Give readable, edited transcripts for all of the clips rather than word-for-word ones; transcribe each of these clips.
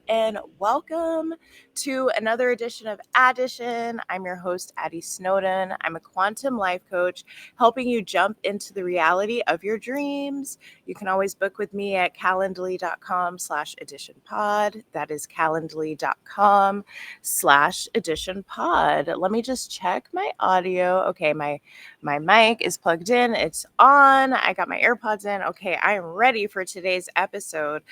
and welcome to another edition of Addition. I'm your host, Addy Snowden. I'm a quantum life coach helping you jump into the reality of your dreams. You can always book with me at calendly.com/editionpod. That is calendly.com/editionpod. Let me just check my audio. Okay, my mic is plugged in. It's on. I got my AirPods in. Okay, I am ready for today's episode.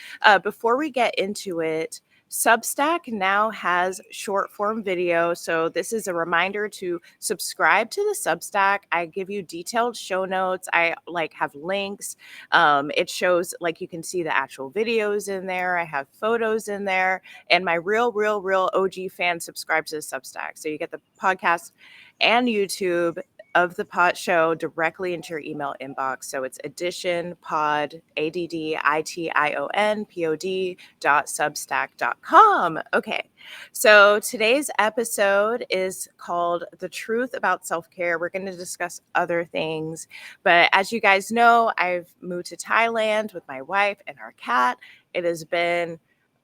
Before we get into it, Substack now has short form video. So this is a reminder to subscribe to the Substack. I give you detailed show notes. I have links. It shows you can see the actual videos in there. I have photos in there, and my real OG fans subscribe to the Substack. So you get the podcast and YouTube of the pod show directly into your email inbox. So it's additionpod, additionpod.substack.com. Okay, so today's episode is called The Truth About Self-Care. We're going to discuss other things, but as you guys know, I've moved to Thailand with my wife and our cat. It has been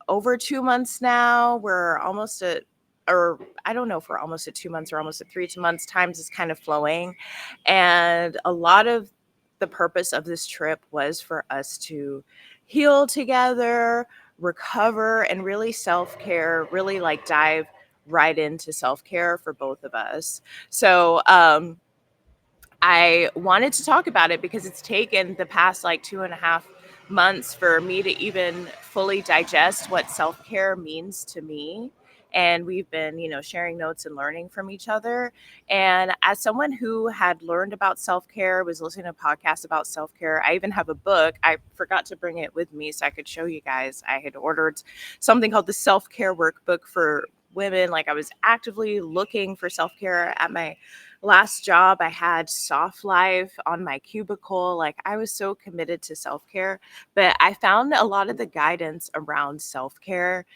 over 2 months now. We're almost at, or I don't know if we're almost at 2 months or almost at 3 months. Times is kind of flowing. And a lot of the purpose of this trip was for us to heal together, recover, and really self-care, really dive right into self-care for both of us. So, I wanted to talk about it because it's taken the past 2.5 months for me to even fully digest what self-care means to me. And we've been, sharing notes and learning from each other. And as someone who had learned about self-care, was listening to podcasts about self-care, I even have a book. I forgot to bring it with me so I could show you guys. I had ordered something called the Self-Care Workbook for women. I was actively looking for self-care at my last job. I had soft life on my cubicle. I was so committed to self-care, but I found a lot of the guidance around self-care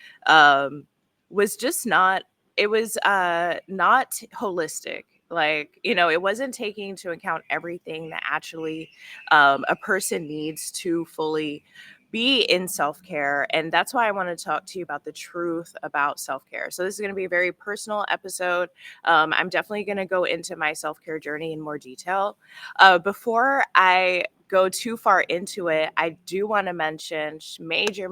was just not, it was not holistic. It wasn't taking into account everything that actually a person needs to fully be in self-care. And that's why I want to talk to you about the truth about self-care. So this is going to be a very personal episode. I'm definitely going to go into my self-care journey in more detail. Before I go too far into it, I do want to mention major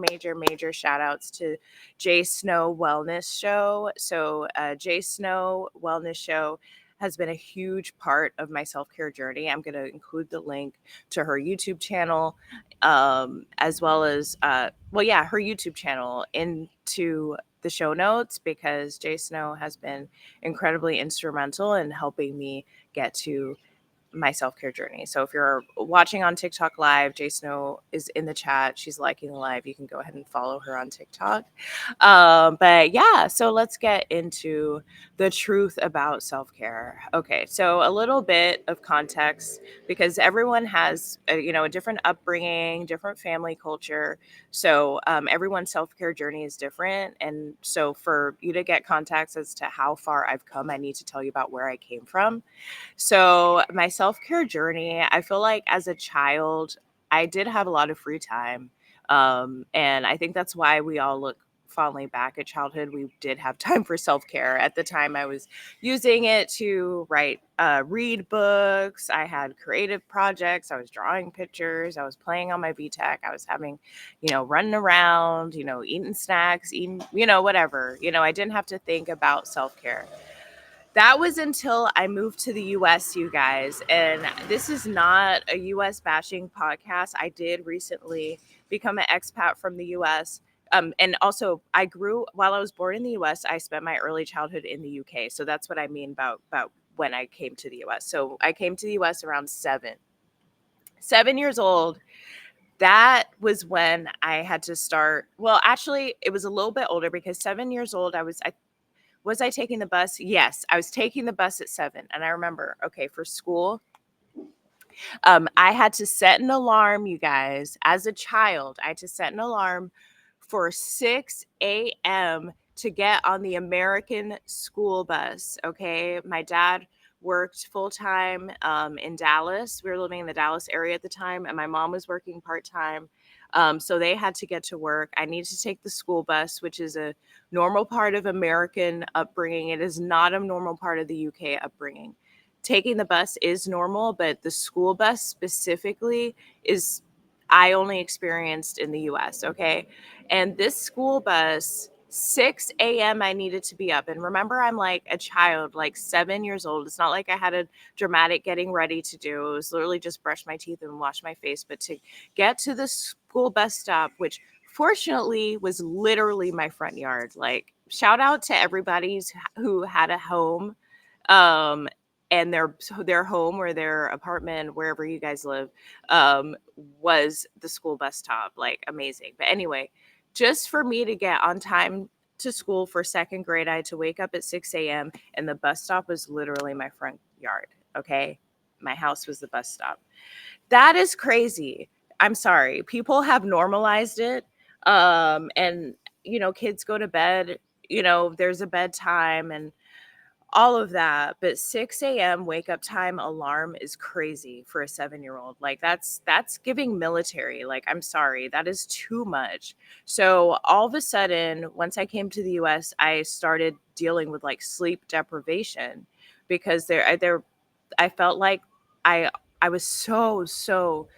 shout outs to Jay Snow Wellness Show. So Jay Snow Wellness Show has been a huge part of my self-care journey. I'm going to include the link to her YouTube channel, as well as her YouTube channel into the show notes, because Jay Snow has been incredibly instrumental in helping me get to my self-care journey. So if you're watching on TikTok live, Jay Snow is in the chat. She's liking the live. You can go ahead and follow her on TikTok. But yeah, so let's get into the truth about self-care. Okay, so a little bit of context, because everyone has a different upbringing, different family culture. So everyone's self-care journey is different. And so for you to get context as to how far I've come, I need to tell you about where I came from. So my self-care journey, I feel like as a child, I did have a lot of free time. And I think that's why we all look fondly back at childhood. We did have time for self-care. At the time, I was using it to read books. I had creative projects. I was drawing pictures. I was playing on my VTech. I was having, running around, eating snacks, eating, whatever. I didn't have to think about self-care. That was until I moved to the US, you guys. And this is not a US bashing podcast. I did recently become an expat from the US. And also, while I was born in the US, I spent my early childhood in the UK. So that's what I mean about when I came to the US. So I came to the US around 7 years old. That was when I had to start. Well, actually, it was a little bit older, because 7 years old, was I taking the bus? Yes, I was taking the bus at 7. And I remember, okay, for school, I had to set an alarm, you guys. As a child, I had to set an alarm for 6 a.m. to get on the American school bus. Okay, my dad worked full time in Dallas. We were living in the Dallas area at the time, and my mom was working part time. So they had to get to work. I needed to take the school bus, which is a normal part of American upbringing. It is not a normal part of the UK upbringing. Taking the bus is normal, but the school bus specifically is I only experienced in the US, okay? And this school bus, 6 a.m. I needed to be up. And remember, I'm like a child, like 7 years old. It's not like I had a dramatic getting ready to do. It was literally just brush my teeth and wash my face. But to get to the school bus stop, which fortunately was literally my front yard, like shout out to everybody who had a home, um, and their home or their apartment, wherever you guys live, was the school bus stop. Like amazing. But anyway, just for me to get on time to school for second grade, I had to wake up at 6 a.m. and the bus stop was literally my front yard. Okay. My house was the bus stop. That is crazy. I'm sorry. People have normalized it. And, kids go to bed, there's a bedtime and all of that. But 6 a.m. wake up time alarm is crazy for a 7-year-old. Like that's giving military. Like, I'm sorry. That is too much. So all of a sudden, once I came to the US, I started dealing with like sleep deprivation because I felt like I I was so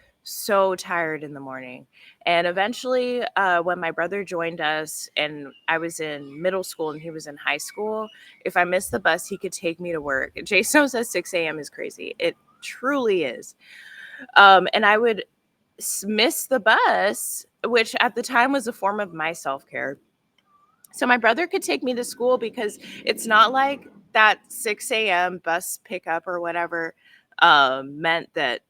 tired in the morning. And eventually, when my brother joined us and I was in middle school and he was in high school, if I missed the bus, he could take me to work. Jason says 6 a.m. is crazy. It truly is. And I would miss the bus, which at the time was a form of my self-care. So my brother could take me to school because it's not like that 6 a.m. bus pickup or whatever meant that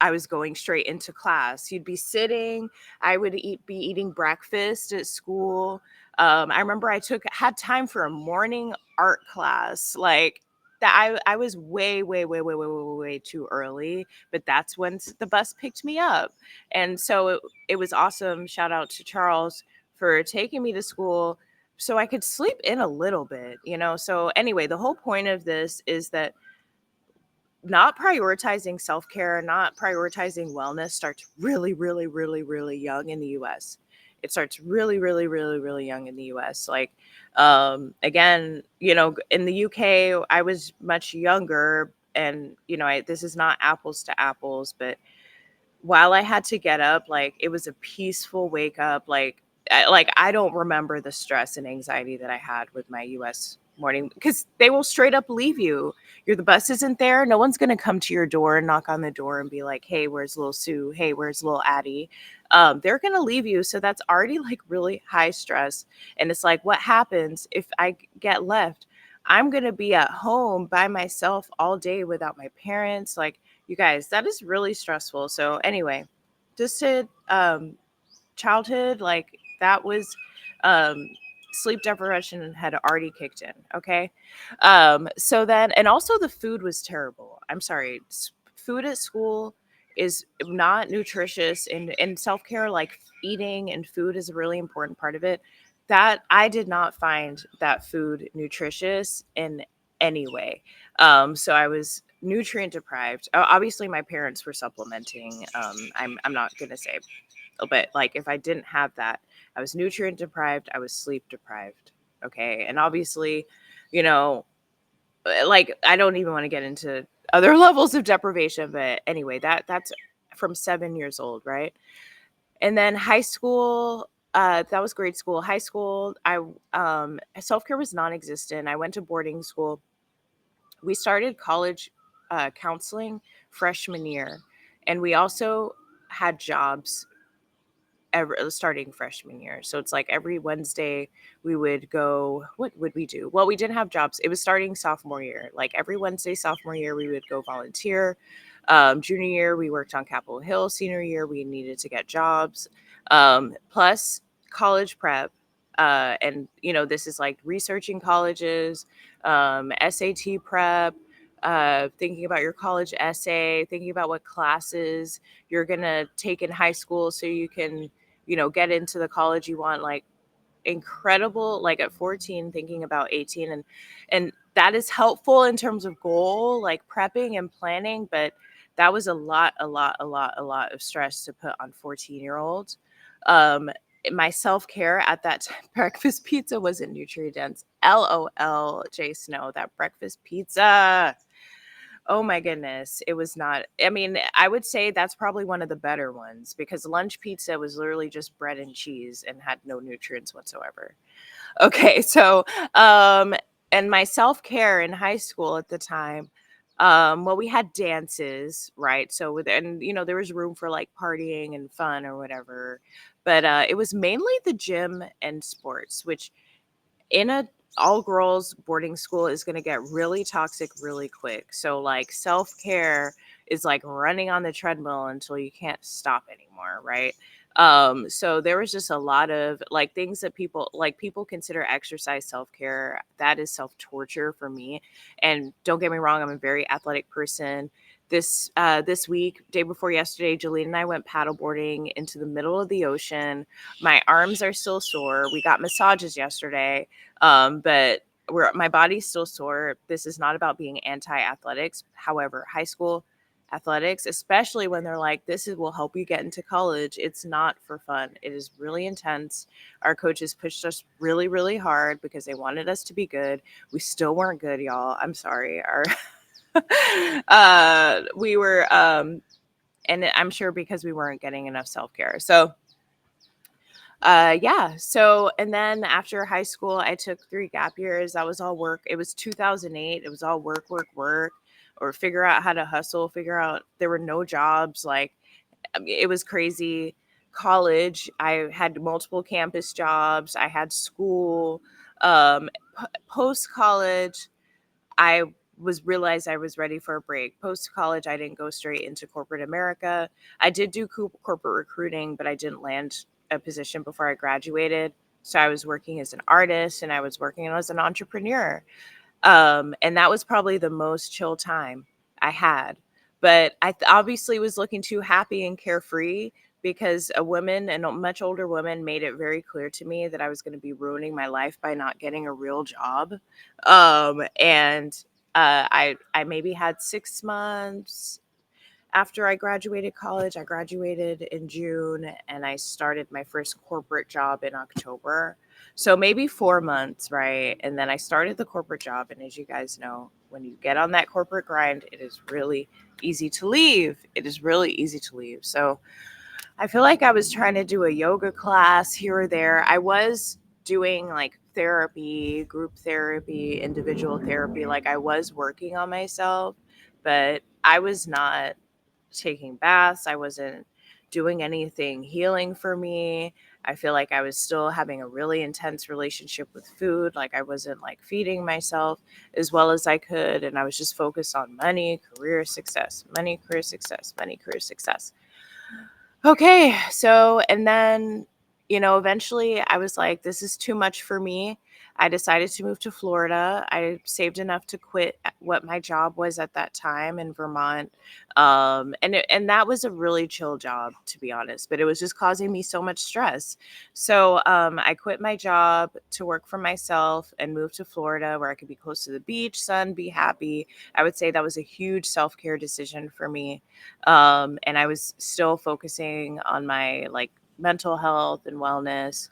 I was going straight into class. You'd be sitting, I would be eating breakfast at school. I remember had time for a morning art class. Like that I was way too early, but that's when the bus picked me up. And so it was awesome. Shout out to Charles for taking me to school so I could sleep in a little bit. So anyway, the whole point of this is that not prioritizing self-care, not prioritizing wellness starts really young in the US. It starts really young in the US. Like, again, in the UK, I was much younger and, this is not apples to apples, but while I had to get up, like it was a peaceful wake up. I don't remember the stress and anxiety that I had with my US morning because they will straight up leave you. The bus isn't there. No one's gonna come to your door and knock on the door and be like, "Hey, where's little Sue? Hey, where's little Addy?" They're gonna leave you. So that's already like really high stress. And it's like, what happens if I get left? I'm gonna be at home by myself all day without my parents. Like, you guys, that is really stressful. So anyway, just to childhood, like that was um sleep deprivation had already kicked in. Okay. So then, and also the food was terrible. I'm sorry. Food at school is not nutritious, and self-care, like eating and food is a really important part of it. That I did not find that food nutritious in any way. So I was nutrient deprived. Obviously my parents were supplementing. I'm not gonna say, but like if I didn't have that, I was nutrient deprived, I was sleep deprived. Okay. And obviously, you know, like I don't even want to get into other levels of deprivation, but anyway, that's from 7 years old, right? And then high school, that was grade school. High school, I self-care was non-existent. I went to boarding school. We started college counseling freshman year, and we also had jobs starting freshman year. So it's like every Wednesday we would go. What would we do? Well, we didn't have jobs. It was starting sophomore year. Like every Wednesday sophomore year we would go volunteer. Junior year we worked on Capitol Hill. Senior year we needed to get jobs. Plus college prep. And this is like researching colleges, SAT prep, thinking about your college essay, thinking about what classes you're gonna take in high school so you can get into the college you want. Like incredible. Like at 14 thinking about 18, and that is helpful in terms of goal, like prepping and planning, but that was a lot of stress to put on 14-year-olds. Um, my self-care at that time, breakfast pizza wasn't nutrient dense. LOL, J Snow, that breakfast pizza. Oh my goodness. It was not. I mean, I would say that's probably one of the better ones because lunch pizza was literally just bread and cheese and had no nutrients whatsoever. Okay, so and my self-care in high school at the time, well, we had dances, right? So with and there was room for like partying and fun or whatever. But it was mainly the gym and sports, which in a all girls boarding school is going to get really toxic really quick. So like self-care is like running on the treadmill until you can't stop anymore, right? So there was just a lot of like things that people consider exercise self-care. That is self-torture for me. And don't get me wrong, I'm a very athletic person. This week, day before yesterday, Jalene and I went paddleboarding into the middle of the ocean. My arms are still sore. We got massages yesterday, but my body's still sore. This is not about being anti-athletics. However, high school athletics, especially when they're like, will help you get into college, it's not for fun. It is really intense. Our coaches pushed us really, really hard because they wanted us to be good. We still weren't good, y'all. I'm sorry. Our we were and I'm sure because we weren't getting enough self-care. So yeah. So, and then after high school, I took 3 gap years. That was all work. It was 2008. It was all work, work, work, or figure out how to hustle, figure out there were no jobs. Like, I mean, it was crazy. College, I had multiple campus jobs. I had school. Post college, I realized I was ready for a break. Post college, I didn't go straight into corporate America. I did do corporate recruiting, but I didn't land a position before I graduated. So I was working as an artist and I was working as an entrepreneur. And that was probably the most chill time I had. But obviously was looking too happy and carefree because a woman and a much older woman made it very clear to me that I was going to be ruining my life by not getting a real job. And I maybe had 6 months after I graduated college. I graduated in June and I started my first corporate job in October. So maybe 4 months, right? And then I started the corporate job. And as you guys know, when you get on that corporate grind, it is really easy to leave. It is really easy to leave. So I feel like I was trying to do a yoga class here or there. I was doing like therapy, group therapy, individual therapy. Like I was working on myself, but I was not taking baths. I wasn't doing anything healing for me. I feel like I was still having a really intense relationship with food. Like I wasn't like feeding myself as well as I could. And I was just focused on money, career success, money, career success, money, career success. Okay. So, and then, eventually I was like, this is too much for me. I decided to move to Florida. I saved enough to quit what my job was at that time in Vermont. And that was a really chill job, to be honest, but it was just causing me so much stress. So, I quit my job to work for myself and moved to Florida where I could be close to the beach, sun, be happy. I would say that was a huge self-care decision for me. And I was still focusing on my like mental health and wellness.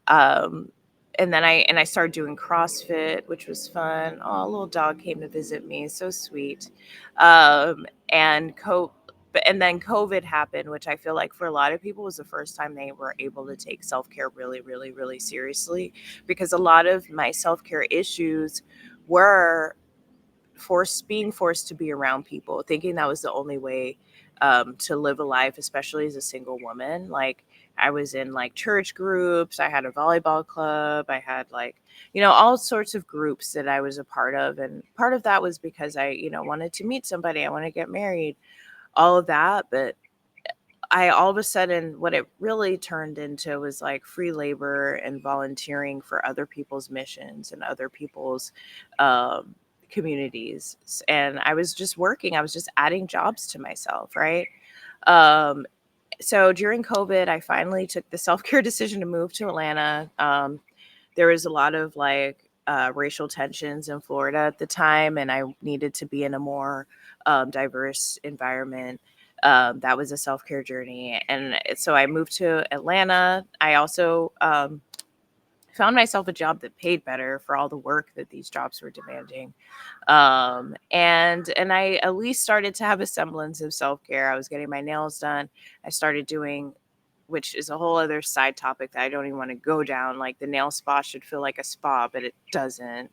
Um, and then I started doing CrossFit, which was fun. Oh, a little dog came to visit me, so sweet. And and then COVID happened, which I feel like for a lot of people was the first time they were able to take self care really, really, really seriously. Because a lot of my self care issues were being forced to be around people, thinking that was the only way to live a life, especially as a single woman. Like I was in like church groups, I had a volleyball club, I had like, all sorts of groups that I was a part of. And part of that was because I, wanted to meet somebody, I want to get married, all of that. But I all of a sudden, what it really turned into was like free labor and volunteering for other people's missions and other people's um, communities. And I was just working, I was just adding jobs to myself, right? Um, so during COVID, I finally took the self care decision to move to Atlanta. There was a lot of like racial tensions in Florida at the time, and I needed to be in a more diverse environment. That was a self-care journey. And so I moved to Atlanta. I also found myself a job that paid better for all the work that these jobs were demanding. And I at least started to have a semblance of self-care. I was getting my nails done. I started doing, which is a whole other side topic that I don't even want to go down. Like, the nail spa should feel like a spa, but it doesn't.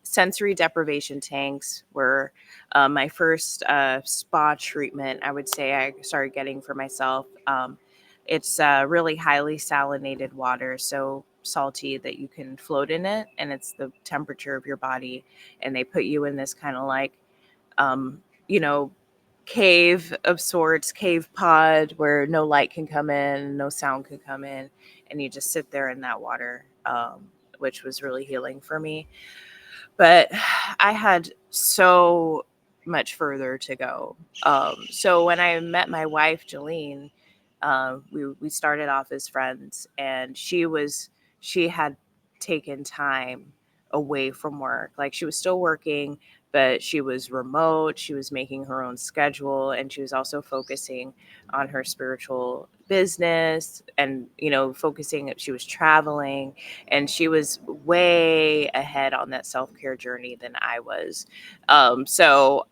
Sensory deprivation tanks were my first spa treatment, I would say, I started getting for myself. It's really highly salinated water, so salty that you can float in it, and it's the temperature of your body. And they put you in this kind of like, um, you know, cave of sorts, cave pod where no light can come in, no sound can come in, and you just sit there in that water, which was really healing for me. But I had so much further to go. So when I met my wife, Jalene, we started off as friends, and she had taken time away from work. Like, she was still working, but she was remote. She was making her own schedule, and she was also focusing on her spiritual business, and focusing. She was traveling, and she was way ahead on that self-care journey than I was. So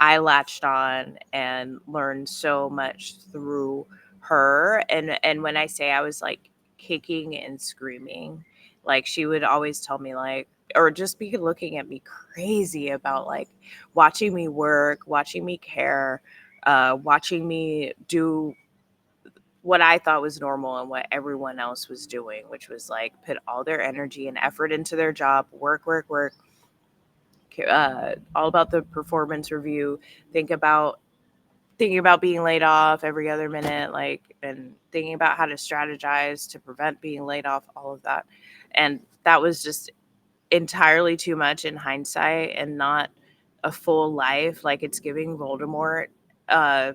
I latched on and learned so much through her. And when I say I was like kicking and screaming, like, she would always tell me, like, or just be looking at me crazy about like watching me work, watching me care, watching me do what I thought was normal and what everyone else was doing, which was like put all their energy and effort into their job, work, work, work, all about the performance review, think about thinking about being laid off every other minute, like, and thinking about how to strategize to prevent being laid off, all of that. And that was just entirely too much in hindsight, and not a full life. Like, it's giving Voldemort uh,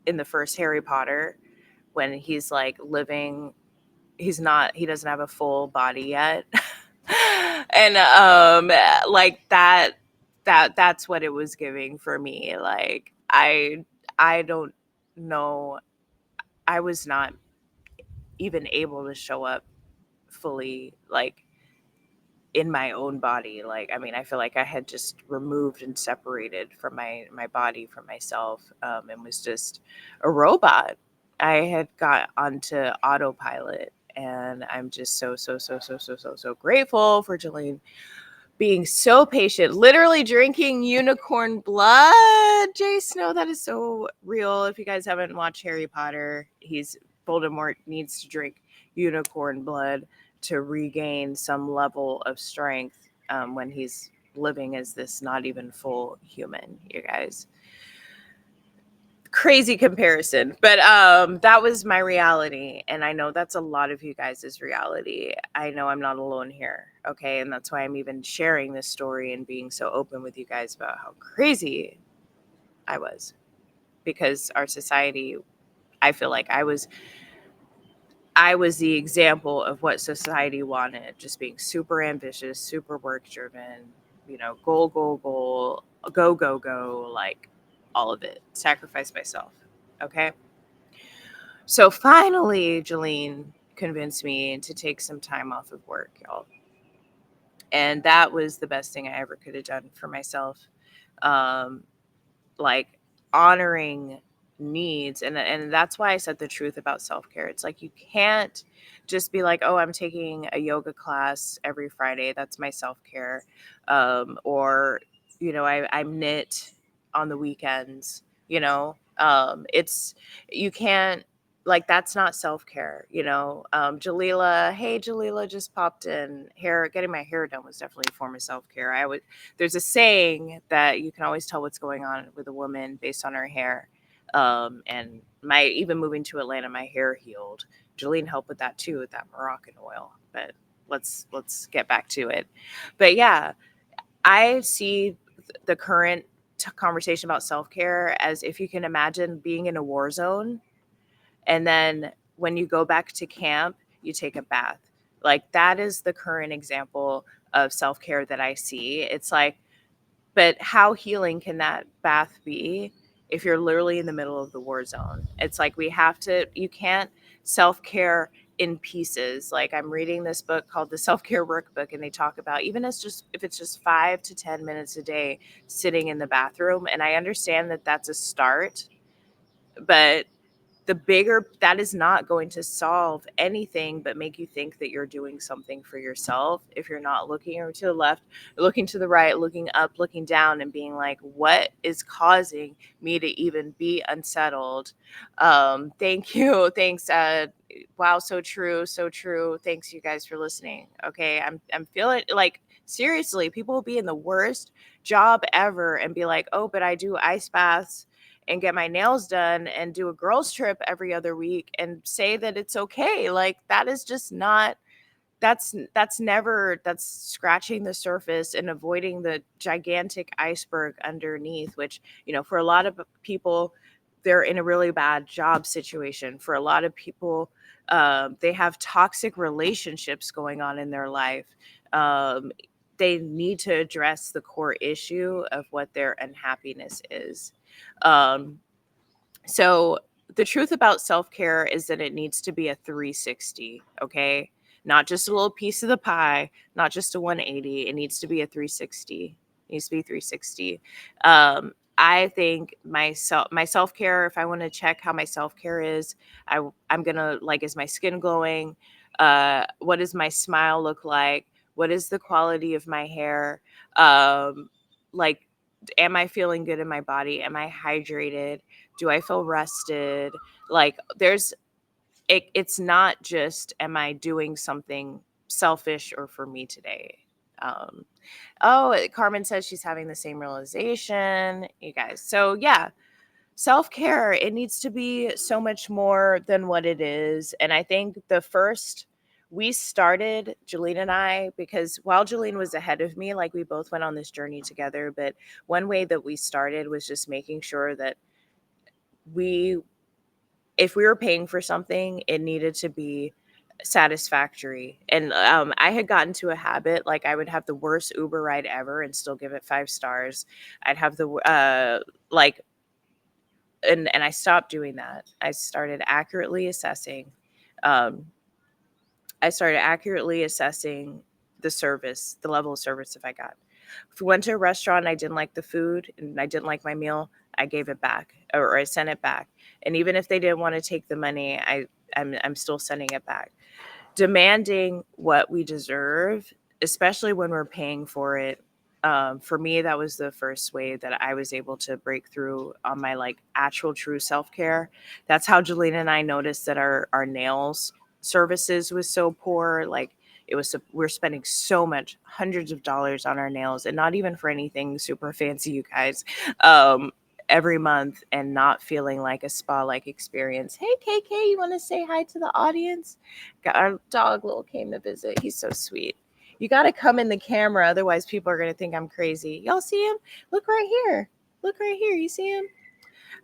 in the first Harry Potter, when he's like living, he doesn't have a full body yet. And like that's what it was giving for me. Like, I don't know, I was not even able to show up fully, like, in my own body. Like, I mean, I feel like I had just removed and separated from my body, from myself, and was just a robot. I had got onto autopilot, and I'm just so grateful for Jalene being so patient, literally drinking unicorn blood. Jay Snow, that is so real. If you guys haven't watched Harry Potter, Voldemort needs to drink unicorn blood to regain some level of strength, when he's living as this not even full human, you guys. Crazy comparison, but that was my reality, and I know that's a lot of you guys' reality. I know I'm not alone here, okay? And that's why I'm even sharing this story and being so open with you guys about how crazy I was, because our society, I feel like I was the example of what society wanted, just being super ambitious, super work driven, goal, goal, goal, go, go, go, like, all of it, sacrifice myself, okay? So finally, Jalene convinced me to take some time off of work, y'all. And that was the best thing I ever could have done for myself. Um, like, honoring needs. And that's why I said the truth about self-care. It's like, you can't just be like, oh, I'm taking a yoga class every Friday, that's my self-care. Or I knit on the weekends. It's, you can't, like, that's not self-care. Jalila, hey, Jalila just popped in. Getting my hair done was definitely a form of self-care. There's a saying that you can always tell what's going on with a woman based on her hair. And even moving to Atlanta, my hair healed. Jalene helped with that too, with that Moroccan oil. But let's get back to it. But yeah, I see the current conversation about self-care as, if you can imagine being in a war zone, and then when you go back to camp, you take a bath. Like, that is the current example of self-care that I see. It's like, but how healing can that bath be if you're literally in the middle of the war zone. It's like you can't self-care in pieces. Like I'm reading this book called the Self-Care Workbook, and they talk about even as just if it's just 5 to 10 minutes a day sitting in the bathroom. And I understand that that's a start, but the bigger that is not going to solve anything but make you think that you're doing something for yourself if you're not looking to the left, looking to the right, looking up, looking down, and being like, what is causing me to even be unsettled? Thank you. Thanks. Wow, so true, so true. Thanks you guys for listening. Okay, I'm feeling like seriously, people will be in the worst job ever and be like, oh, but I do ice baths and get my nails done and do a girls trip every other week and say that it's okay. Like that is just not that's scratching the surface and avoiding the gigantic iceberg underneath, which, for a lot of people, they're in a really bad job situation. For a lot of people, they have toxic relationships going on in their life. Um, they need to address the core issue of what their unhappiness is. Um, so the truth about self-care is that it needs to be a 360, okay? Not just a little piece of the pie, not just a 180. It needs to be a 360. It needs to be 360. I think my self-care, if I want to check how my self-care is, I'm gonna like, is my skin glowing? What does my smile look like? What is the quality of my hair? Like, am I feeling good in my body? Am I hydrated? Do I feel rested? Like it's not just, am I doing something selfish or for me today? Um, Carmen says she's having the same realization, you guys. So yeah, self-care, it needs to be so much more than what it is. And I think we started, Jalene and I, because while Jalene was ahead of me, like we both went on this journey together. But one way that we started was just making sure that if we were paying for something, it needed to be satisfactory. And I had gotten to a habit, like I would have the worst Uber ride ever and still give it 5 stars. I'd have the like and I stopped doing that. I started accurately assessing. Um, I started accurately assessing the service, the level of service if I got. If we went to a restaurant and I didn't like the food and I didn't like my meal, I gave it back or I sent it back. And even if they didn't want to take the money, I'm still sending it back. Demanding what we deserve, especially when we're paying for it. For me, that was the first way that I was able to break through on my like actual true self-care. That's how Jalene and I noticed that our nails services was so poor. Like we're spending so much, hundreds of dollars on our nails, and not even for anything super fancy, you guys. Um, every month, and not feeling like a spa like experience. Hey KK, you want to say hi to the audience? Our dog Lil came to visit. He's so sweet. You got to come in the camera, otherwise people are going to think I'm crazy. Y'all see him? Look right here. Look right here. You see him?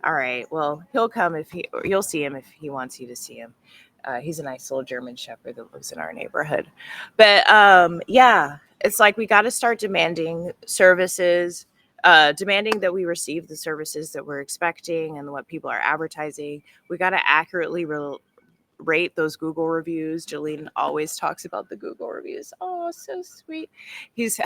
All right. Well, he'll come or you'll see him if he wants you to see him. He's a nice little German Shepherd that lives in our neighborhood. But yeah, it's like we got to start demanding services, demanding that we receive the services that we're expecting and what people are advertising. We got to accurately rate those Google reviews. Jalene always talks about the Google reviews. Oh, so sweet. He's, we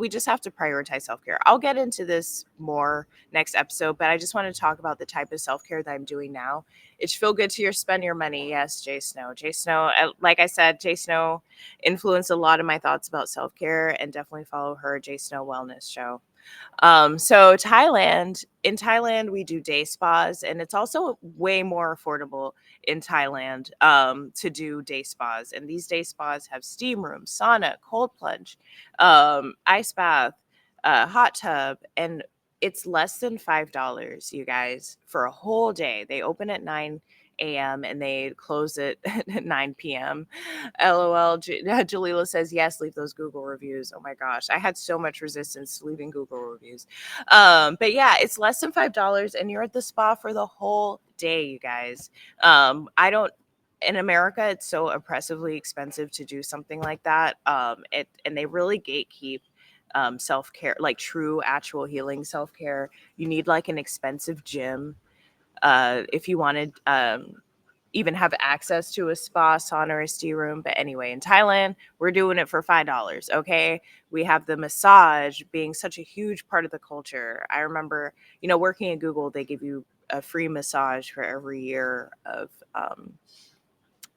just have to prioritize self-care. I'll get into this more next episode, but I just want to talk about the type of self-care that I'm doing now. It should feel good to spend your money. Yes, Jay Snow. Jay Snow, like I said, Jay Snow influenced a lot of my thoughts about self-care, and definitely follow her Jay Snow Wellness Show. So in Thailand, we do day spas, and it's also way more affordable in Thailand to do day spas. And these day spas have steam room, sauna, cold plunge, ice bath, hot tub, and it's less than $5, you guys, for a whole day. They open at 9 a.m. and they close at 9 p.m. LOL. Jalila says, yes, leave those Google reviews. Oh my gosh. I had so much resistance to leaving Google reviews. But yeah, it's less than $5 and you're at the spa for the whole day, you guys. In America, it's so oppressively expensive to do something like that. And they really gatekeep self-care, like true actual healing self-care. You need like an expensive gym. If you wanted even have access to a spa, sauna, or steam room. But anyway, in Thailand, we're doing it for $5. Okay. We have the massage being such a huge part of the culture. I remember, working at Google, they give you a free massage for every year of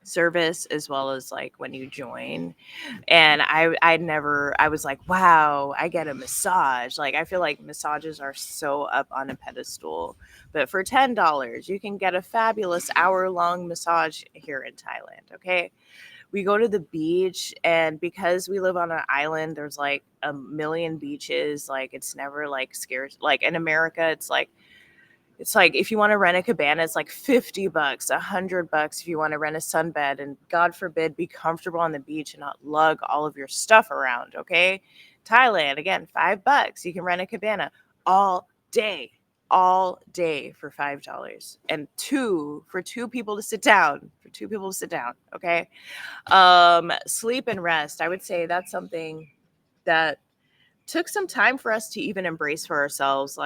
service, as well as like when you join. And I was like, wow, I get a massage. Like, I feel like massages are so up on a pedestal. But for $10, you can get a fabulous hour-long massage here in Thailand. Okay. We go to the beach, and because we live on an island, there's like a million beaches. Like, it's never like scarce. Like in America, it's like if you want to rent a cabana, it's like $50, $100 if you want to rent a sunbed, and God forbid, be comfortable on the beach and not lug all of your stuff around. Okay. Thailand, again, $5. You can rent a cabana all day, all day for $5. And for two people to sit down, Okay. Sleep and rest. I would say that's something that took some time for us to even embrace for ourselves,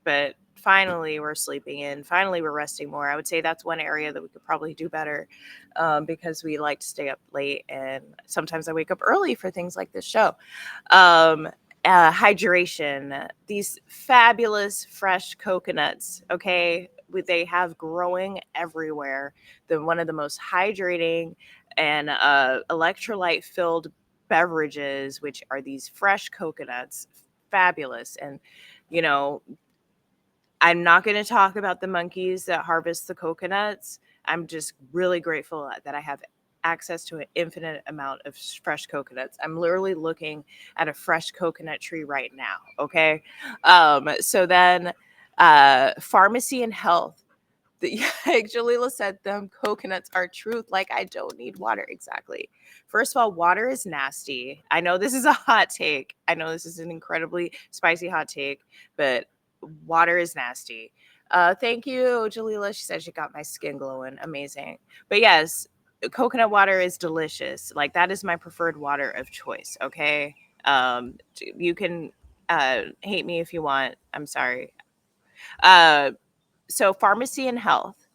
but finally we're sleeping in, finally we're resting more. I would say that's one area that we could probably do better, because we like to stay up late, and sometimes I wake up early for things like this show. um, Hydration, these fabulous fresh coconuts. Okay, they have growing everywhere, one of the most hydrating and electrolyte filled beverages, which are these fresh coconuts. Fabulous. And you know I'm not going to talk about the monkeys that harvest the coconuts. I'm just really grateful that I have access to an infinite amount of fresh coconuts. I'm literally looking at a fresh coconut tree right now. Okay. So then, pharmacy and health. Like Jalila said, them coconuts are truth. Like, I don't need water. Exactly. First of all, water is nasty. I know this is a hot take. I know this is an incredibly spicy hot take, but water is nasty. Thank you, Jalila. She said she got my skin glowing. Amazing. But yes, coconut water is delicious. Like, that is my preferred water of choice. Okay. You can hate me if you want. I'm sorry. Uh, so pharmacy and health.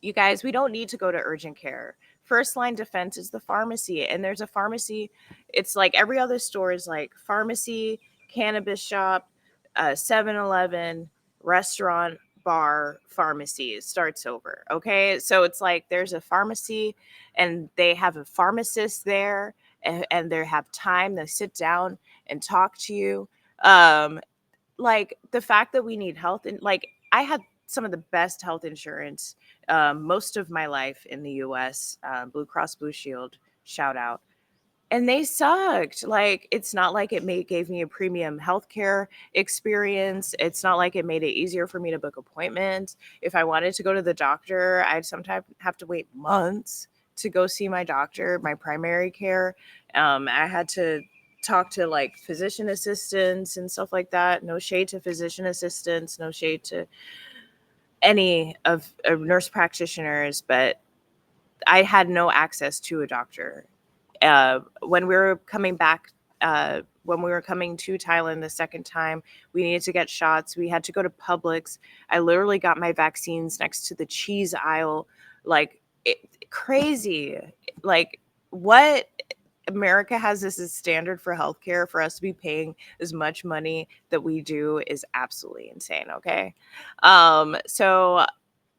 You guys, we don't need to go to urgent care. First line defense is the pharmacy. And there's a pharmacy. It's like every other store is like pharmacy, cannabis shop, 7-Eleven, restaurant, bar, pharmacy. It starts over. Okay. So it's like there's a pharmacy, and they have a pharmacist there, and they have time. They sit down and talk to you. Um, like, the fact that we need health, and like, I had some of the best health insurance most of my life in the US. Blue Cross Blue Shield, shout out. And they sucked. Like, it's not like gave me a premium healthcare experience. It's not like it made it easier for me to book appointments. If I wanted to go to the doctor, I'd sometimes have to wait months to go see my doctor, my primary care. I had to talk to like physician assistants and stuff like that. No shade to physician assistants, no shade to any of nurse practitioners, but I had no access to a doctor. When we were coming back, when we were coming to Thailand the second time, we needed to get shots. We had to go to Publix. I literally got my vaccines next to the cheese aisle. Like, crazy. Like, what? America has this as standard for healthcare. For us to be paying as much money that we do is absolutely insane. Okay. So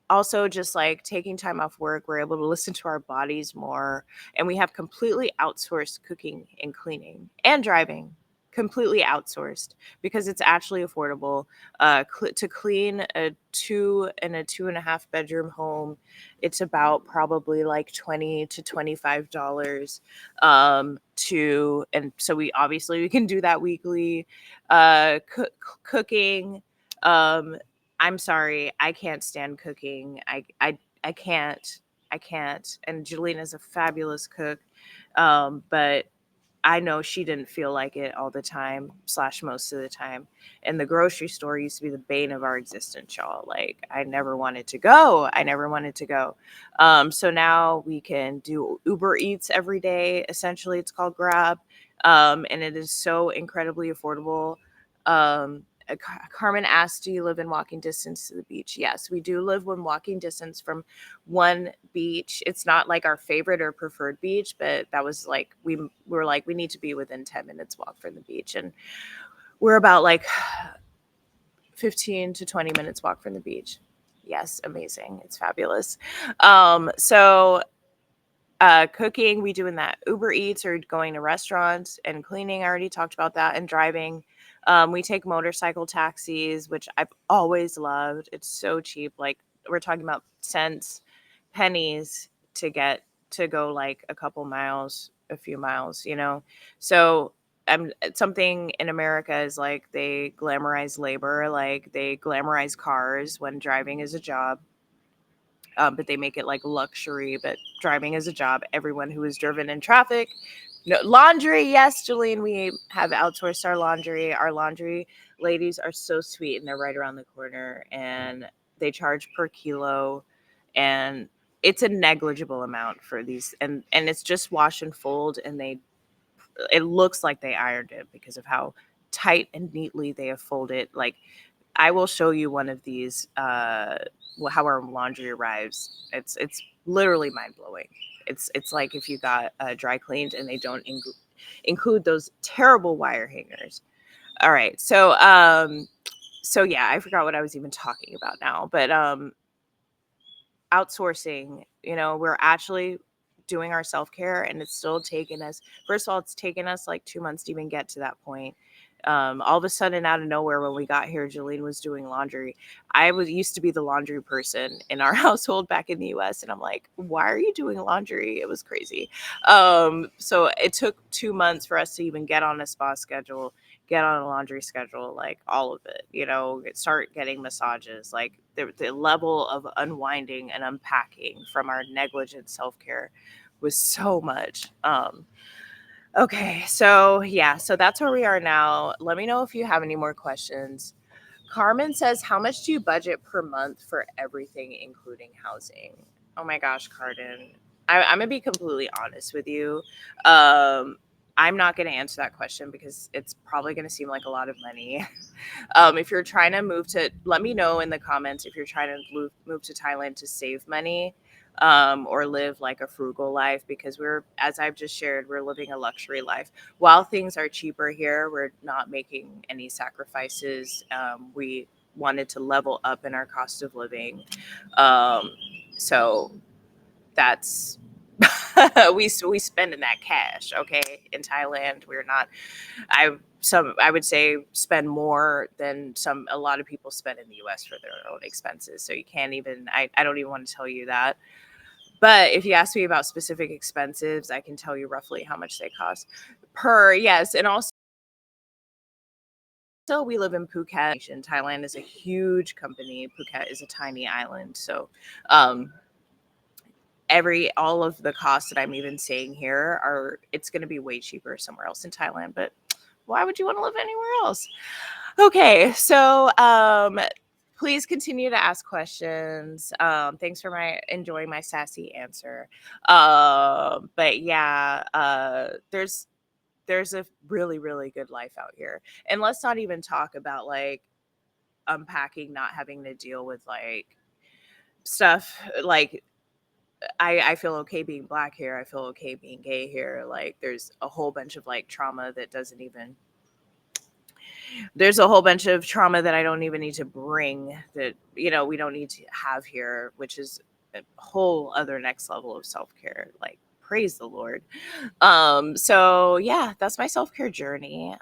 also, just like taking time off work, we're able to listen to our bodies more, and we have completely outsourced cooking and cleaning and driving. Completely outsourced, because it's actually affordable. To clean a 2 and a 2.5 bedroom home, it's about probably like $20 to $25. And so we can do that weekly. Cooking. Um, I'm sorry, I can't stand cooking. I can't. I can't. And Julina's a fabulous cook. But I know she didn't feel like it all the time / most of the time. And the grocery store used to be the bane of our existence, y'all. Like, I never wanted to go. I never wanted to go. So now we can do Uber Eats every day. Essentially, it's called Grab. And it is so incredibly affordable. Carmen asked, do you live in walking distance to the beach? Yes, we do live in walking distance from one beach. It's not like our favorite or preferred beach, but that was like, we were like, we need to be within 10 minutes walk from the beach. And we're about like 15 to 20 minutes walk from the beach. Yes, amazing. It's fabulous. So cooking, we doing that Uber Eats or going to restaurants, and cleaning, I already talked about that, and driving. We take motorcycle taxis, which I've always loved. It's so cheap. Like, we're talking about cents, pennies to get to go like a couple miles, a few miles, you know? So something in America is like they glamorize labor, like they glamorize cars when driving is a job. But they make it like luxury, but driving is a job. Everyone who is driven in traffic. No, laundry, yes, Jalene, we have outsourced our laundry. Our laundry ladies are so sweet, and they're right around the corner, and they charge per kilo, and it's a negligible amount for these, and it's just wash and fold, and it looks like they ironed it because of how tight and neatly they have folded. Like, I will show you one of these, how our laundry arrives. It's literally mind blowing. It's like if you got dry cleaned and they don't include those terrible wire hangers. All right, so yeah, I forgot what I was even talking about now, but outsourcing, we're actually doing our self-care, and it's still taken us, first of all, it's taken us like 2 months to even get to that point. All of a sudden, out of nowhere, when we got here, Jalene was doing laundry. I was used to be the laundry person in our household back in the US, and I'm like, why are you doing laundry? It was crazy. So it took 2 months for us to even get on a spa schedule, get on a laundry schedule, like all of it, start getting massages. Like, the level of unwinding and unpacking from our negligent self-care was so much. Okay, so yeah, so that's where we are now. Let me know if you have any more questions. Carmen says, how much do you budget per month for everything, including housing? Oh my gosh, Carden. I'm going to be completely honest with you. I'm not going to answer that question because it's probably going to seem like a lot of money. If you're trying to let me know in the comments if you're trying to move to Thailand to save money, or live like a frugal life, because as I've just shared, we're living a luxury life. While things are cheaper here, we're not making any sacrifices. We wanted to level up in our cost of living. So that's we spend in that cash. Okay, in Thailand, we're not. I would say spend more than a lot of people spend in the US for their own expenses. So you can't even. I don't even want to tell you that. But if you ask me about specific expenses, I can tell you roughly how much they cost yes. And also, we live in Phuket. Thailand is a huge company. Phuket is a tiny island. So um, all of the costs that I'm even saying here it's going to be way cheaper somewhere else in Thailand. But why would you want to live anywhere else? Okay, so please continue to ask questions. Thanks for enjoying my sassy answer. But yeah, there's a really, really good life out here. And let's not even talk about like unpacking, not having to deal with like stuff like I feel okay being Black here. I feel okay being gay here. Like, there's a whole bunch of like trauma that doesn't even there's a whole bunch of trauma that I don't even need to bring, that, we don't need to have here, which is a whole other next level of self-care. Like, praise the Lord. So yeah, that's my self-care journey.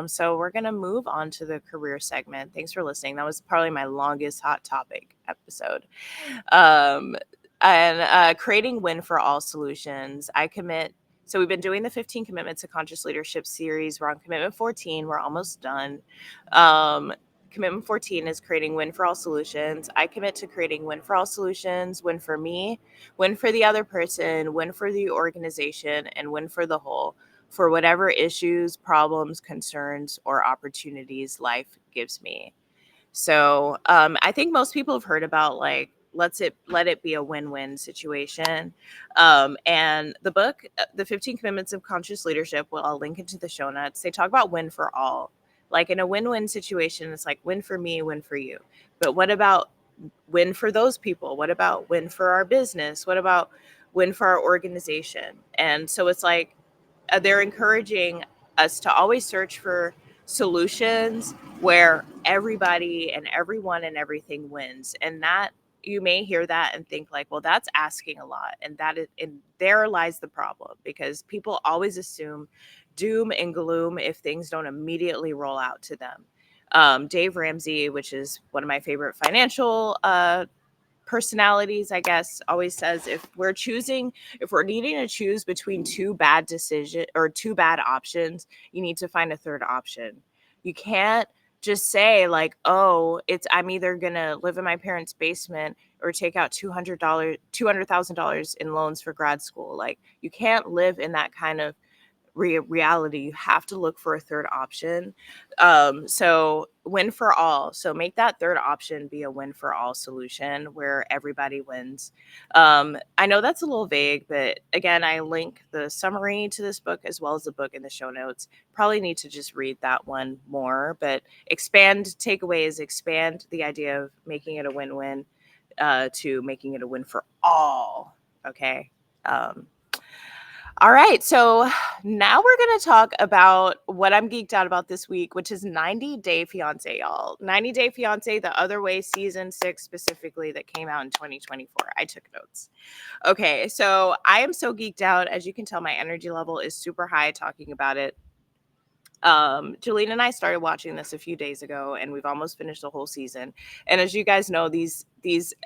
So we're going to move on to the career segment. Thanks for listening. That was probably my longest hot topic episode. And creating win for all solutions. So we've been doing the 15 commitments to conscious leadership series. We're on commitment 14. We're almost done. Commitment 14 is creating win for all solutions. I commit to creating win for all solutions, win for me, win for the other person, win for the organization, and win for the whole for whatever issues, problems, concerns, or opportunities life gives me. So I think most people have heard about like let it be a win-win situation. And the book, The 15 Commitments of Conscious Leadership, well, I'll link it to the show notes. They talk about win for all. Like in a win-win situation, it's like win for me, win for you. But what about win for those people? What about win for our business? What about win for our organization? And so it's like they're encouraging us to always search for solutions where everybody and everyone and everything wins. And that you may hear that and think like, well, that's asking a lot. And there lies the problem, because people always assume doom and gloom if things don't immediately roll out to them. Dave Ramsey, which is one of my favorite financial personalities, I guess, always says if we're needing to choose between two bad options, you need to find a third option. You can't just say like, oh, I'm either gonna live in my parents' basement or take out $200,000 in loans for grad school. Like, you can't live in that kind of reality. You have to look for a third option. So win for all. So make that third option be a win for all solution where everybody wins. I know that's a little vague, but again, I link the summary to this book as well as the book in the show notes. Probably need to just read that one more, but takeaways, expand the idea of making it a win-win to making it a win for all. Okay. All right, so now we're going to talk about what I'm geeked out about this week, which is 90 Day Fiancé, y'all. 90 Day Fiancé, The Other Way, Season 6 specifically, that came out in 2024. I took notes. Okay, so I am so geeked out. As you can tell, my energy level is super high talking about it. Jalene and I started watching this a few days ago, and we've almost finished the whole season. And as you guys know, these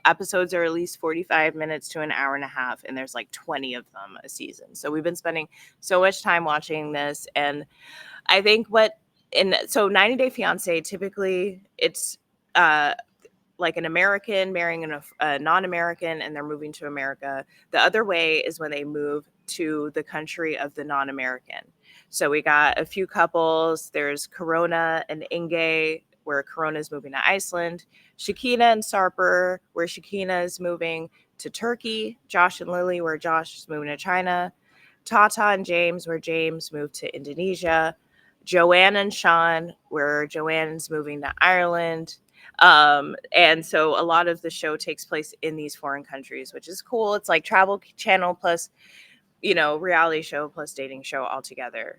episodes are at least 45 minutes to an hour and a half, and there's like 20 of them a season. So we've been spending so much time watching this, and I think 90 Day Fiancé, typically it's like an American marrying a non-American, and they're moving to America. The other way is when they move to the country of the non-American. So we got a few couples. There's Corona and Inge, where Corona is moving to Iceland. Shakina and Sarper, where Shakina is moving to Turkey. Josh and Lily, where Josh is moving to China. Tata and James, where James moved to Indonesia. Joanne and Sean, where Joanne is moving to Ireland. And so a lot of the show takes place in these foreign countries, which is cool. It's like Travel Channel plus, reality show plus dating show all together.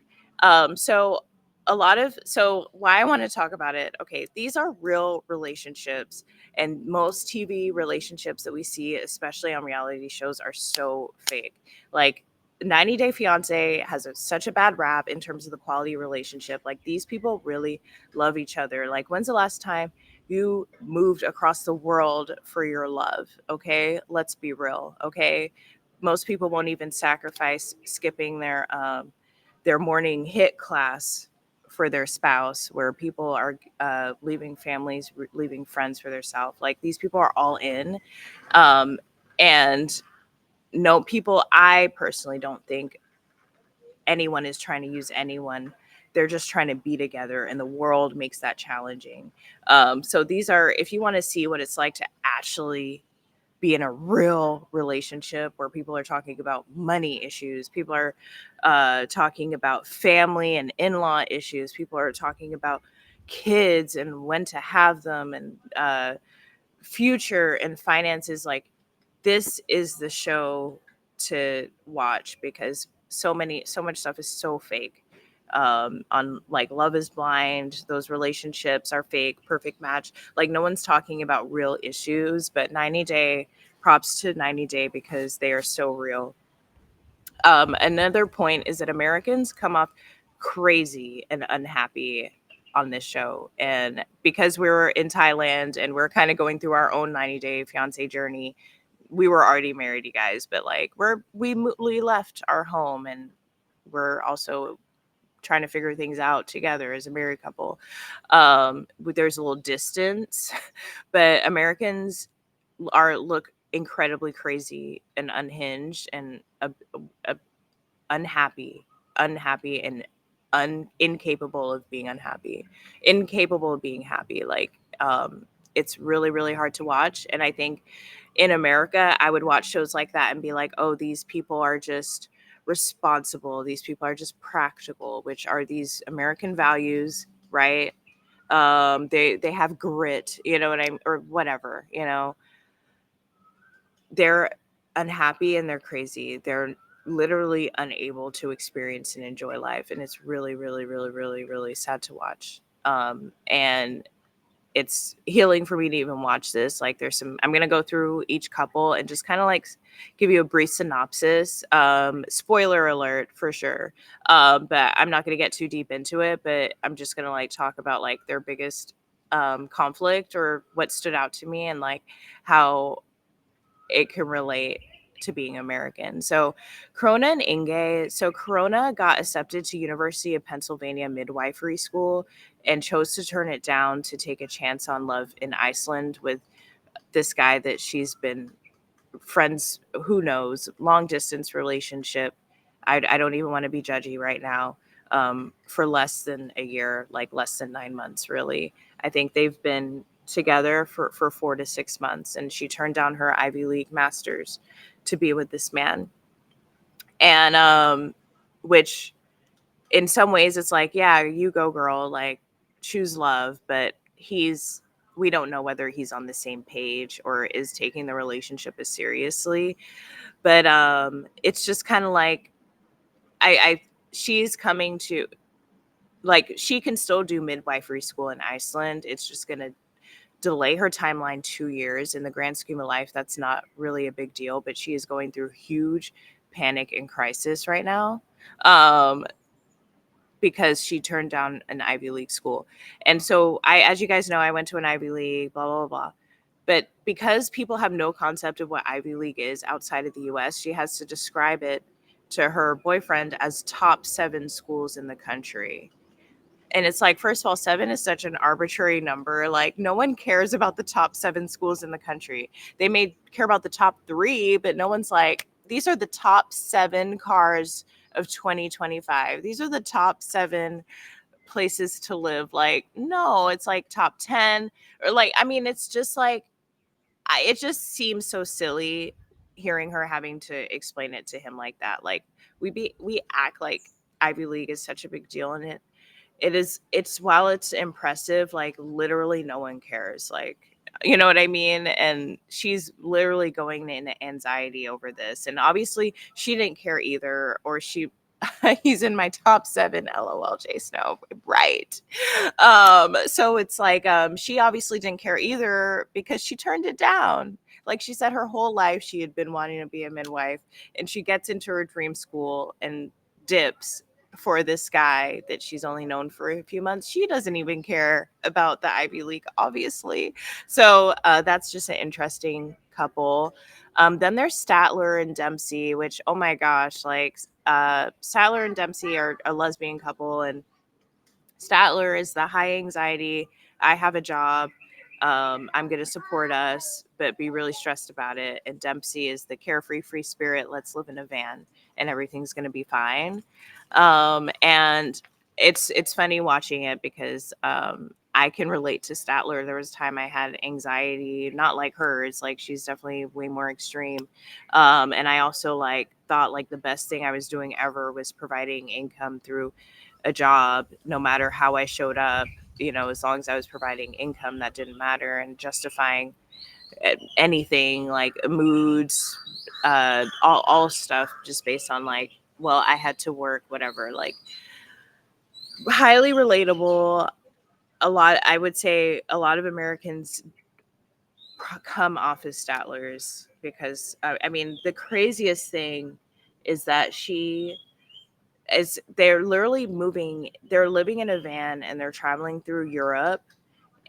So why I want to talk about it. Okay, these are real relationships, and most TV relationships that we see, especially on reality shows, are so fake. Like 90 Day Fiancé has such a bad rap in terms of the quality relationship. Like, these people really love each other. Like, when's the last time you moved across the world for your love? Okay, let's be real. Okay, most people won't even sacrifice skipping their morning hit class for their spouse, where people are leaving families, leaving friends for themselves. Like, these people are all in. And no, people, I personally don't think anyone is trying to use anyone. They're just trying to be together, and the world makes that challenging. So these are, if you want to see what it's like to actually be in a real relationship where people are talking about money issues, people are talking about family and in-law issues, people are talking about kids and when to have them, and future and finances, like, this is the show to watch, because so much stuff is so fake. On like Love is Blind, those relationships are fake. Perfect Match, like, no one's talking about real issues, but 90 Day, props to 90 Day, because they are so real. Another point is that Americans come off crazy and unhappy on this show, and because we were in Thailand and we're kind of going through our own 90 Day Fiancé journey, we were already married, you guys, but like we left our home, and we're also trying to figure things out together as a married couple. There's a little distance, but Americans look incredibly crazy and unhinged and unhappy unhappy and incapable of being unhappy, incapable of being happy. Like, it's really, really hard to watch. And I think in America, I would watch shows like that and be like, oh, these people are just responsible. These people are just practical, which are these American values, right? They have grit, you know what I mean, or whatever, you know. They're unhappy and they're crazy. They're literally unable to experience and enjoy life, and it's really, really, really, really, really sad to watch. And it's healing for me to even watch this. Like, there's some, I'm gonna go through each couple and just kind of like give you a brief synopsis. Spoiler alert for sure. But I'm not gonna get too deep into it, but I'm just gonna like talk about like their biggest conflict or what stood out to me, and like how it can relate to being American. So Corona and Inge. So Corona got accepted to University of Pennsylvania midwifery school and chose to turn it down to take a chance on love in Iceland with this guy that she's been friends, who knows, long distance relationship. I don't even want to be judgy right now. For less than a year, like less than 9 months, really. I think they've been together for 4 to 6 months, and she turned down her Ivy League masters to be with this man. And which in some ways it's like, yeah, you go girl, like choose love, but we don't know whether he's on the same page or is taking the relationship as seriously. But it's just kind of like I she's coming to, like, she can still do midwifery school in Iceland. It's just going to delay her timeline 2 years. In the grand scheme of life, that's not really a big deal, but she is going through huge panic and crisis right now. Um, because she turned down an Ivy League school. And so as you guys know, I went to an Ivy League, blah, blah, blah. But because people have no concept of what Ivy League is outside of the US, she has to describe it to her boyfriend as top 7 schools in the country. And it's like, first of all, 7 is such an arbitrary number. Like, no one cares about the top 7 schools in the country. They may care about the top 3, but no one's like, these are the top 7 cars of 2025. These are the top 7 places to live. Like, no, it's like top 10, or like, I mean, it's just like, it just seems so silly hearing her having to explain it to him like that. Like, we act like Ivy League is such a big deal, and it's while it's impressive, like literally no one cares. Like, you know what I mean? And she's literally going into anxiety over this. And obviously she didn't care either, or she he's in my top 7, LOL, J Snow. Right. So it's like, she obviously didn't care either because she turned it down. Like, she said her whole life she had been wanting to be a midwife, and she gets into her dream school and dips for this guy that she's only known for a few months. She doesn't even care about the Ivy League, obviously. So that's just an interesting couple. Then there's Statler and Dempsey, which, oh my gosh, like, Statler and Dempsey are a lesbian couple, and Statler is the high anxiety, I have a job, I'm going to support us, but be really stressed about it. And Dempsey is the carefree, free spirit, let's live in a van and everything's going to be fine. And it's funny watching it because I can relate to Statler. There was a time I had anxiety, not like hers, like she's definitely way more extreme. And I also like thought like the best thing I was doing ever was providing income through a job, no matter how I showed up, you know, as long as I was providing income, that didn't matter, and justifying anything like moods, all stuff just based on like, well, I had to work, whatever. Like, highly relatable. I would say a lot of Americans come off as Statlers because, I mean, the craziest thing is that they're literally they're living in a van and they're traveling through Europe.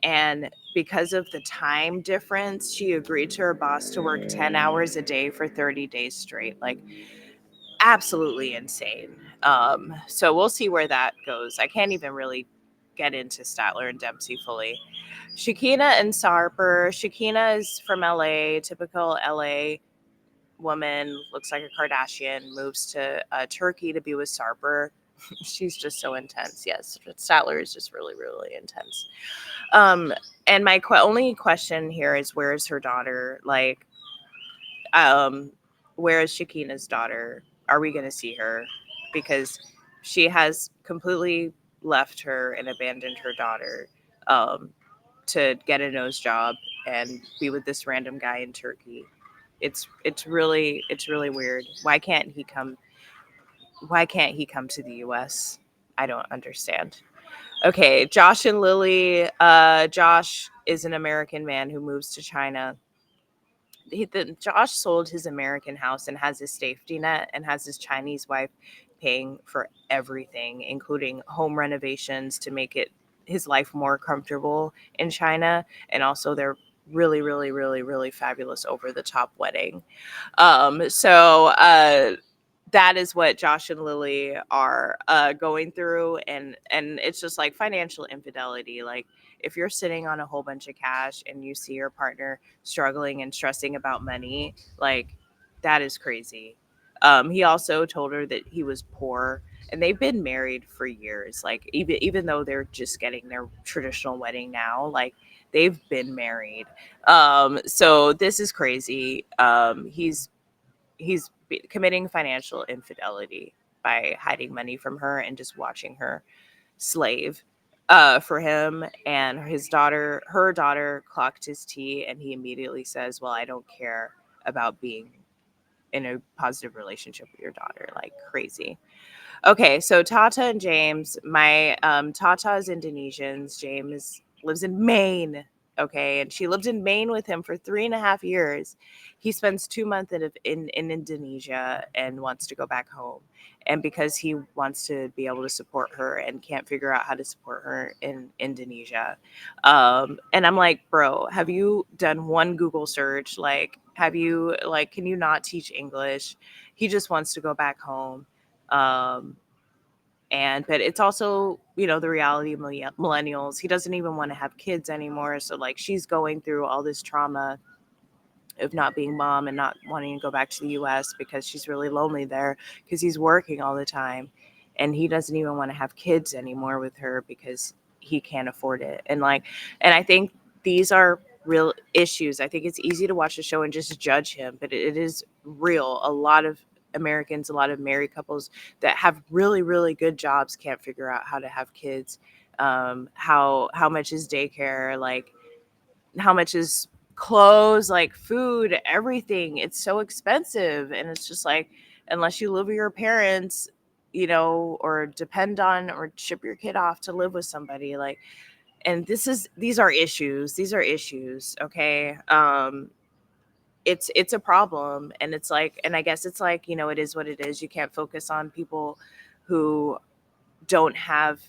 And because of the time difference, she agreed to her boss to work 10 hours a day for 30 days straight. Like, absolutely insane. So we'll see where that goes. I can't even really get into Statler and Dempsey fully. Shakina and Sarper. Shakina is from LA, typical LA woman, looks like a Kardashian, moves to Turkey to be with Sarper. She's just so intense. Yes, Statler is just really, really intense. And my only question here is, where is her daughter? Like, where is Shakina's daughter? Are we going to see her? Because she has completely left her and abandoned her daughter um, to get a nose job and be with this random guy in Turkey. It's really weird. Why can't he come? Why can't he come to the U.S.? I don't understand. Okay, Josh and Lily. Josh is an American man who moves to China. Josh sold his American house and has his safety net and has his Chinese wife paying for everything, including home renovations to make it his life more comfortable in China. And also their really, really, really, really fabulous over the top wedding. So that is what Josh and Lily are going through, and it's just like financial infidelity. Like, if you're sitting on a whole bunch of cash and you see your partner struggling and stressing about money, like, that is crazy. He also told her that he was poor, and they've been married for years. Like, even though they're just getting their traditional wedding now, like, they've been married. So this is crazy. He's committing financial infidelity by hiding money from her and just watching her slave for him. And her daughter clocked his tea, and he immediately says, well, I don't care about being in a positive relationship with your daughter. Like, crazy. Okay, so Tata and James. My Tata is Indonesian. James lives in Maine. Okay, and she lived in Maine with him for 3.5 years. He spends 2 months in Indonesia and wants to go back home. And because he wants to be able to support her and can't figure out how to support her in Indonesia. And I'm like, bro, have you done one Google search? Like, can you not teach English? He just wants to go back home. Um, but it's also, the reality of millennials. He doesn't even want to have kids anymore. So, like, she's going through all this trauma of not being mom and not wanting to go back to the US because she's really lonely there because he's working all the time, and he doesn't even want to have kids anymore with her because he can't afford it. And I think these are real issues. I think it's easy to watch the show and just judge him, but it is real. A lot of Americans, a lot of married couples that have really, really good jobs can't figure out how to have kids. How much is daycare? Like, how much is clothes, like food, everything? It's so expensive. And it's just like, unless you live with your parents, or depend on or ship your kid off to live with somebody, like, and these are issues. Okay. It's a problem. And it's like, and I guess it's like, it is what it is. You can't focus on people who don't have,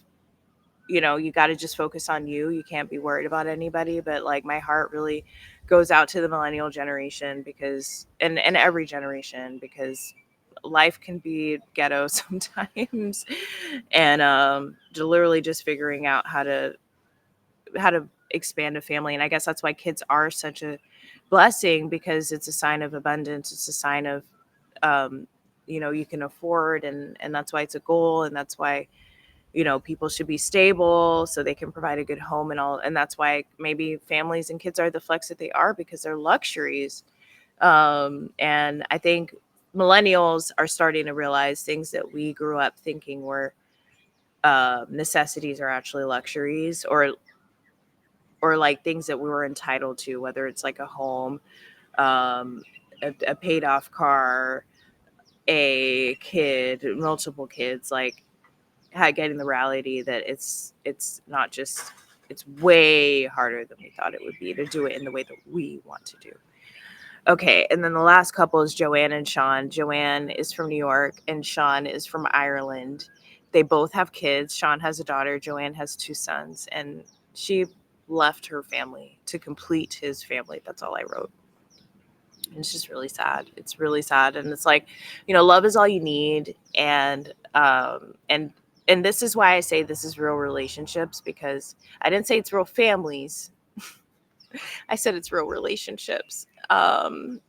you got to just focus on you. You can't be worried about anybody. But, like, my heart really goes out to the millennial generation, because, and every generation, because life can be ghetto sometimes. And literally just figuring out how to expand a family. And I guess that's why kids are such a blessing, because it's a sign of abundance. It's a sign of, you can afford, and that's why it's a goal. And that's why, people should be stable so they can provide a good home and all. And that's why maybe families and kids are the flex that they are, because they're luxuries. And I think millennials are starting to realize things that we grew up thinking were necessities are actually luxuries, or like things that we were entitled to, whether it's like a home, um, a paid off car, a kid, multiple kids, like, getting the reality that it's not just, it's way harder than we thought it would be to do it in the way that we want to do. Okay, and then the last couple is Joanne and Sean. Joanne is from New York and Sean is from Ireland. They both have kids. Sean has a daughter. Joanne has 2 sons, and she left her family to complete his family. That's all I wrote. And it's just really sad. It's really sad. And it's like, love is all you need. And this is why I say this is real relationships, because I didn't say it's real families. I said it's real relationships.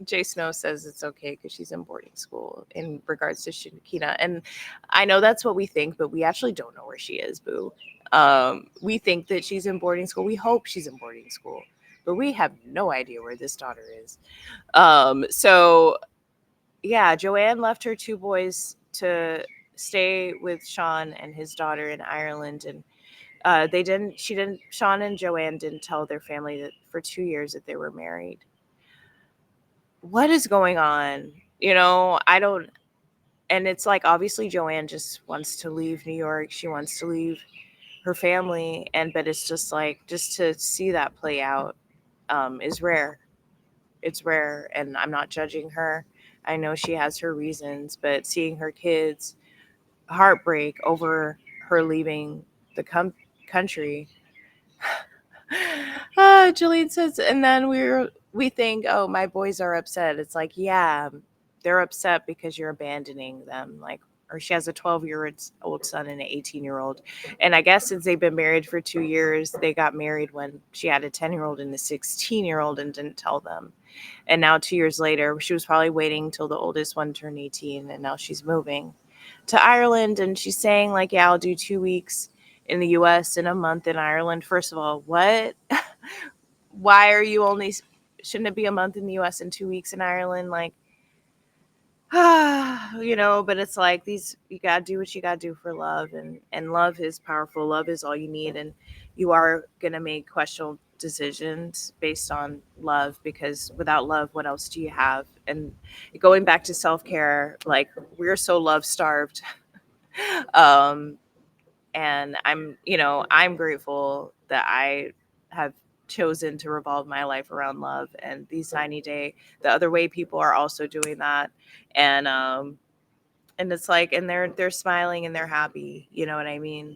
Jay Snow says it's okay because she's in boarding school in regards to Shakina. And I know that's what we think, but we actually don't know where she is, boo. We think that she's in boarding school. We hope she's in boarding school, but we have no idea where this daughter is. So yeah, Joanne left her 2 boys to stay with Sean and his daughter in Ireland. And Sean and Joanne didn't tell their family that for 2 years that they were married. What is going on? I don't, and it's like, obviously Joanne just wants to leave New York. She wants to leave her family. But it's just like, just to see that play out, is rare. It's rare. And I'm not judging her. I know she has her reasons, but seeing her kids heartbreak over her leaving the country. Jalene says, and then we think, oh, my boys are upset. It's like, yeah, they're upset because you're abandoning them. Like, or she has a 12-year-old son and an 18-year-old. And I guess since they've been married for 2 years, they got married when she had a 10-year-old and a 16-year-old and didn't tell them. And now 2 years later, she was probably waiting till the oldest one turned 18, and now she's moving to Ireland. And she's saying, like, yeah, I'll do 2 weeks in the US and a month in Ireland. First of all, what? Why are you only, shouldn't it be a month in the US and 2 weeks in Ireland? Like, but it's like, you gotta do what you gotta do for love, and love is powerful. Love is all you need, and you are gonna make questionable decisions based on love, because without love, what else do you have? And going back to self-care, like, we're so love starved. um and I'm grateful that I have chosen to revolve my life around love. And these 90-day, the other way people are also doing that. And it's like, and they're smiling and they're happy, you know what I mean?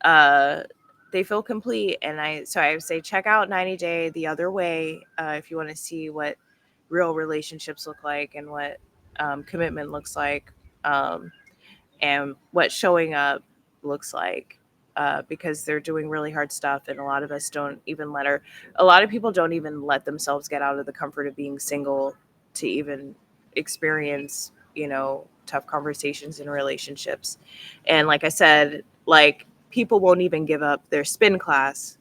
Uh they feel complete. And I would say, check out 90-day the other way, if you want to see what real relationships look like, and what commitment looks like, and what showing up looks like, because they're doing really hard stuff. And a lot of us don't even a lot of people don't even let themselves get out of the comfort of being single to even experience, tough conversations in relationships. And like I said, like, people won't even give up their spin class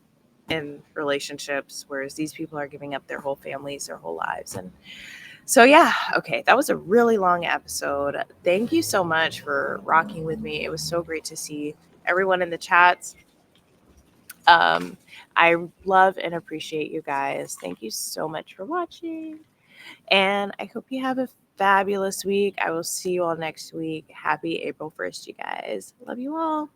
in relationships, whereas these people are giving up their whole families, their whole lives. And so, yeah, okay, that was a really long episode. Thank you so much for rocking with me. It was so great to see everyone in the chats. I love and appreciate you guys. Thank you so much for watching. And I hope you have a fabulous week. I will see you all next week. Happy April 1st, you guys. Love you all.